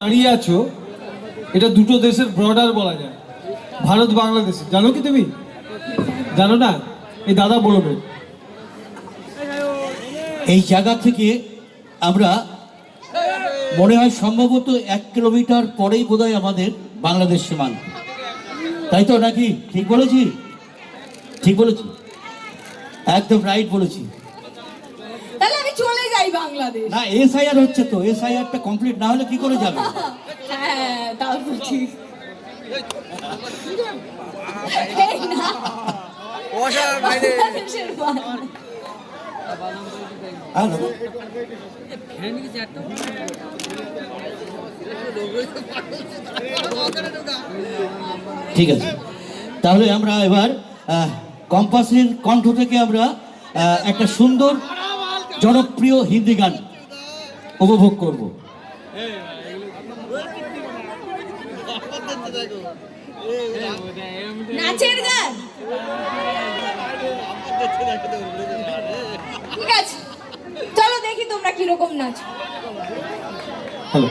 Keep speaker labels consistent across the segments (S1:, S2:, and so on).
S1: দাঁড়িয়ে আছো, এটা দুটো দেশের বর্ডার বলা যায়, ভারত বাংলাদেশে। জানো কি তুমি? জানো না? এই দাদা বলবে।
S2: এই জায়গা থেকে আমরা মনে হয় সম্ভবত 1 কিলোমিটার পরেই বোধহয় আমাদের বাংলাদেশ সীমান্ত, তাই তো নাকি? ঠিক বলেছি? ঠিক বলেছি, একদম রাইট বলেছি।
S3: তাহলে আমি চলে যাই বাংলাদেশ।
S2: না, এসআইআর হচ্ছে তো, এসআইআরটা কমপ্লিট না হলে কি করে যাবে?
S3: হ্যাঁ, তাও তো ঠিক। এই না, বাংলাদেশের বাংলা।
S2: ঠিক আছে, তাহলে আমরা এবার কম্পাসের কণ্ঠ থেকে আমরা একটা সুন্দর জনপ্রিয় হিন্দি গান উপভোগ করব।
S3: নাচের গান, ঠিক আছে, চলো দেখি তোমরা কিরকম নাচো।
S1: হ্যালো,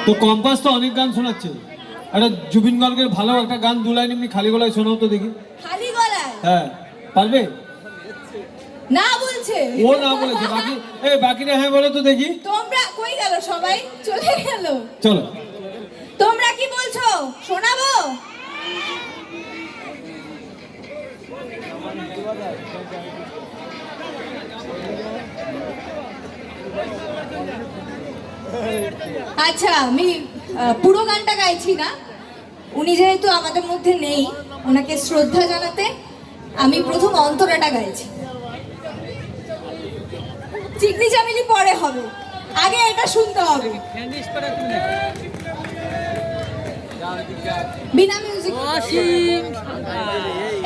S1: তো কম্পাস তো অনেক গান শোনাচ্ছে, একটা জুবিন গার্গের ভালো একটা গান দু লাইন এমনি খালি গলায় শোনাও তো দেখি।
S3: খালি গলায়?
S1: হ্যাঁ, পারবে?
S3: না বলছে।
S1: ও না বলেছে, বাকি বাকিরা হ্যাঁ বলে তো দেখি।
S3: তোমরা কই গেল? সবাই চলে গেল।
S1: চলো,
S3: তোমরা কি বলছো? শোনাবো? আচ্ছা, আমি পুরো গানটা গাইছি না, উনি যেহেতু আমাদের মধ্যে নেই, ওনাকে শ্রদ্ধা জানাতে আমি প্রথম অন্তরাটা গাইছি। চিকনি চামেলি পরে হবে, আগে এটা শুনতে হবে। বিনা মিউজিক,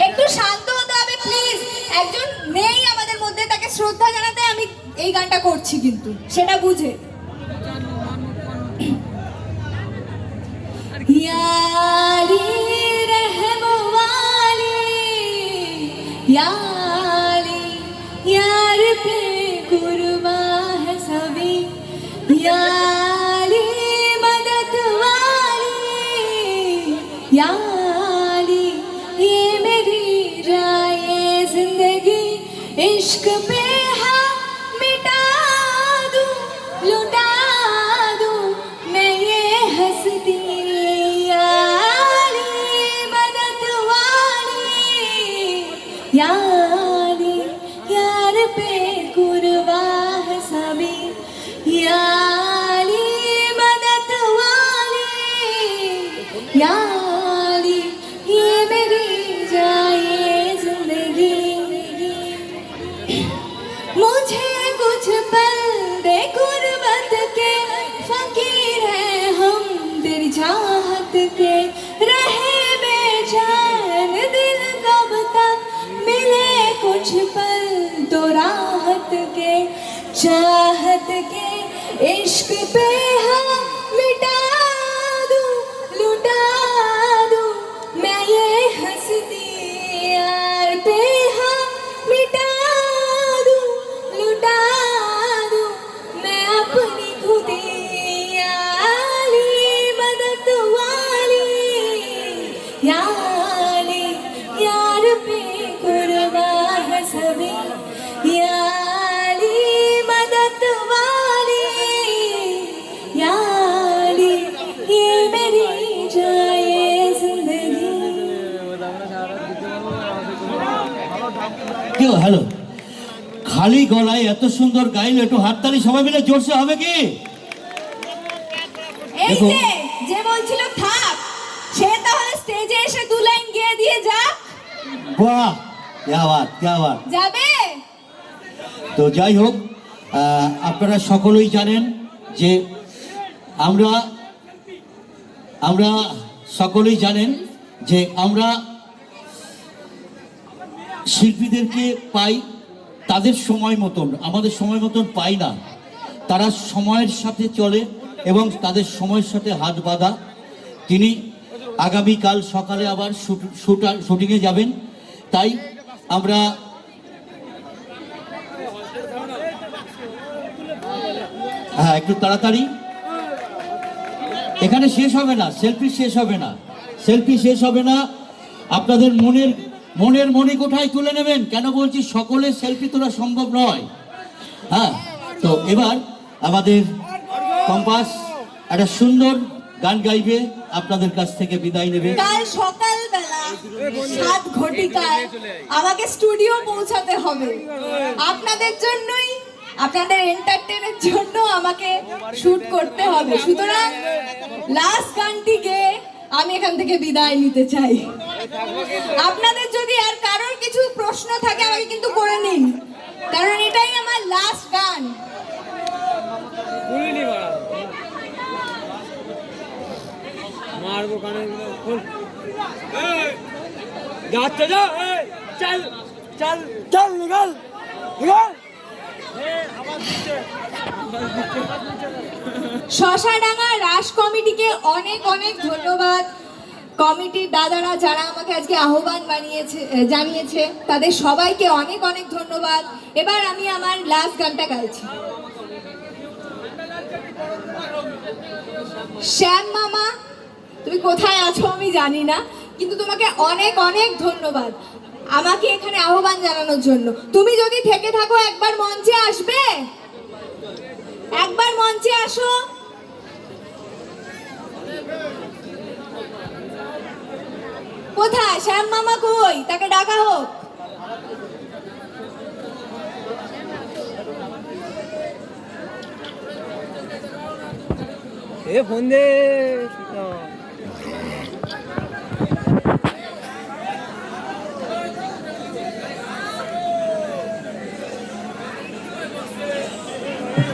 S3: একটু শান্ত হতে হবে প্লিজ। একজন নেই আমাদের মধ্যে, তাকে শ্রদ্ধা জানাতে আমি এই গানটা করছি, কিন্তু সেটা বুঝে। यारी रहम वाली, यारी यार पे कुर्बा है सभी, यारी मदद वाली, यारी ये मेरी राय जिंदगी, इश्क पे हाँ मिटा दूं, लुटा दूं मैं ये हंसती, यारी यार पे कुर्बा है सभी, यारी मदद वाली, यारी ये मेरी जाए जिंदगी। मुझे कुछ पल दे गुर्बत के, फकीर है हम तेरी चाहत के, रहे बेचैन दिल कब तक, मिले कुछ पल तो राहत के, चाहत के इश्क पे हम मिटा दूं, लुटा दूं मैं ये हंसती, यार पे हम मिटा दूं, लुटा दूं मैं अपनी खुदी, यारी मदद वाली, यारी यार पे कुर्बा है सभी, यारी मदद वाली, यारी ये मेरी जाए जिंदगी।
S2: কেউ হ্যালো, খালি গলায় এত সুন্দর গাইলে একটু হাততালি সবাই মিলে জোরসে হবে কি?
S3: এই যে বলছিল থাক, সে তাহলে স্টেজে এসে দু লাইন গেয়ে দিয়ে যাক।
S2: বাহ, क्या बात, क्या बात।
S3: যাবে?
S2: তো যাই হোক, আপনারা সকলেই জানেন যে আমরা সকলেই জানেন যে আমরা শিল্পীদেরকে পাই তাদের সময় মতন, আমাদের সময় মতন পাই না। তারা সময়ের সাথে চলে এবং তাদের সময়ের সাথে হাত বাঁধা। তিনি আগামীকাল সকালে আবার শুটিংয়ে যাবেন, তাই আমরা হ্যাঁ একটু তাড়াতাড়ি এখানে শেষ হবে না, সেলফি শেষ হবে না, সেলফি শেষ হবে না। আপনাদের মনের মনি কোঠায় তুলে নেবেন। কেন বলছি, সকলের সেলফি তোলা সম্ভব নয়। হ্যাঁ, তো এবার আমাদের কম্পাস একটা সুন্দর গান গাইবে, আপনাদের কাছ থেকে বিদায় নেবে।
S3: কাল সকালবেলা 7 ঘটিকায় আমাকে স্টুডিও পৌঁছাতে হবে। আপনাদের জন্যই, আপনাদের এন্টারটেনের জন্য আমাকে শুট করতে হবে। সুতরাং লাস্ট গানটি গেয়ে আমি এখান থেকে বিদায় নিতে চাই। আপনাদের যদি আর কারোর কিছু প্রশ্ন থাকে আমাকে কিন্তু করে নিন, কারণ এটাই আমার লাস্ট গান।
S4: मार को खाने खोल जाते जा चल चल चल निकल निकल
S3: শশাডাঙ্গা রাস কমিটিকে অনেক অনেক ধন্যবাদ। কমিটির দাদারা যারা আমাকে আজকে আহ্বান জানিয়েছে তাদের সবাইকে অনেক অনেক ধন্যবাদ। এবার আমি আমার লাস্ট গানটা গাইছি। শ্যাম মামা, তুমি কোথায় আছো আমি জানি না, কিন্তু তোমাকে অনেক অনেক ধন্যবাদ আমাকে এখানে আহ্বান জানানোর জন্য। তুমি যদি থেকে থাকো একবার মঞ্চে আসবে, একবার মঞ্চে আসো। কোথায় শ্যাম মামা, কই? তাকে ডাকা হোক।
S4: ए फोन दे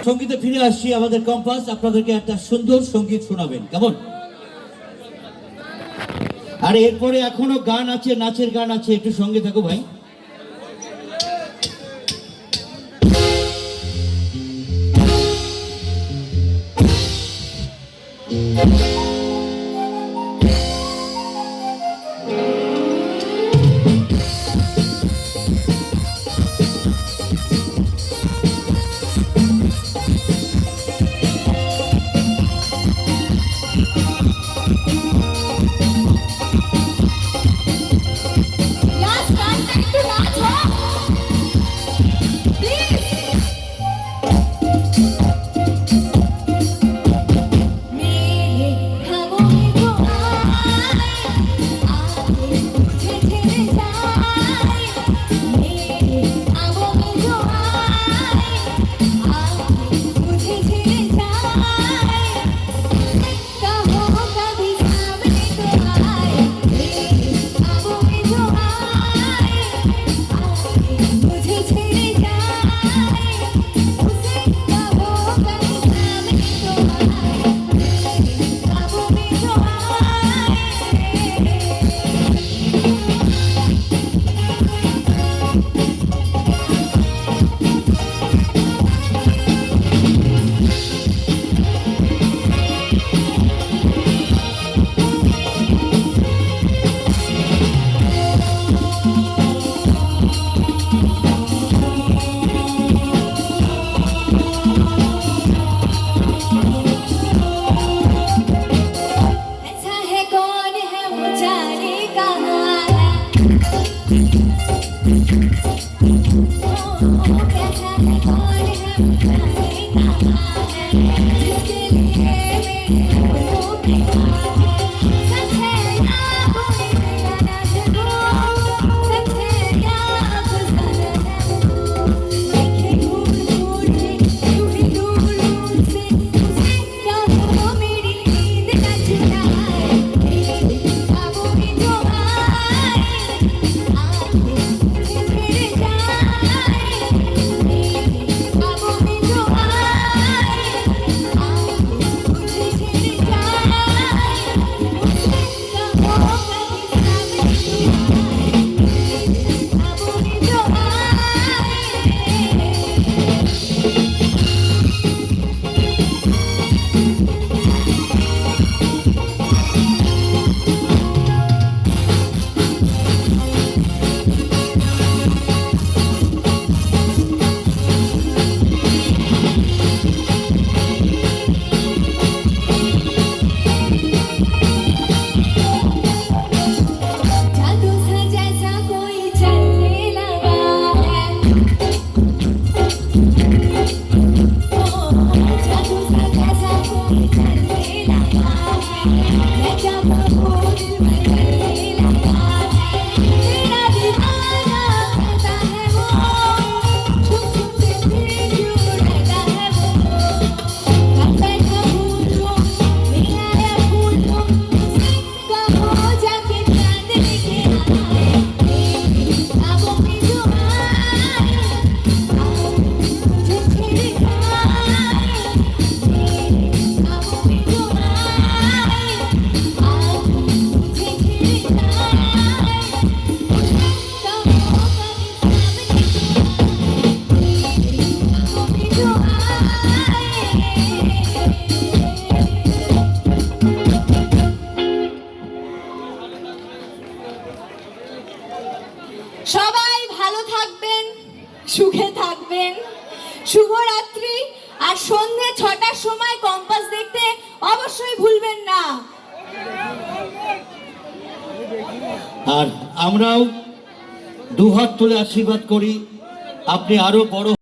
S2: সঙ্গীতে ফিরে আসছি। আমাদের কম্পাস আপনাদেরকে একটা সুন্দর সঙ্গীত শোনাবেন, কেমন? আর এরপরে এখনো গান আছে, নাচের গান আছে, একটু সঙ্গে থাকো ভাই।
S3: मैं क्या कहूँ दिल में तेरे लगा है तेरा दीवाना कहता है वो छुप छुप के फिर क्यों रहता है वो कब बैठा हूँ तुम मेरा या फूल तुम कहो जाके चांद लेके आए ख्वाबों में जो आए मुझे छिड़काए ख्वाबों में जो आए मुझे छिड़काए कहो कभी सामने जो সবাই ভালো থাকবেন, সুখে থাকবেন। শুভরাত্রি। আর সন্ধ্যে 6টার সময় কম্পাস দেখতে অবশ্যই ভুলবেন না।
S2: আর আমরাও দুহাত তুলে আশীর্বাদ করি আপনি আরো বড়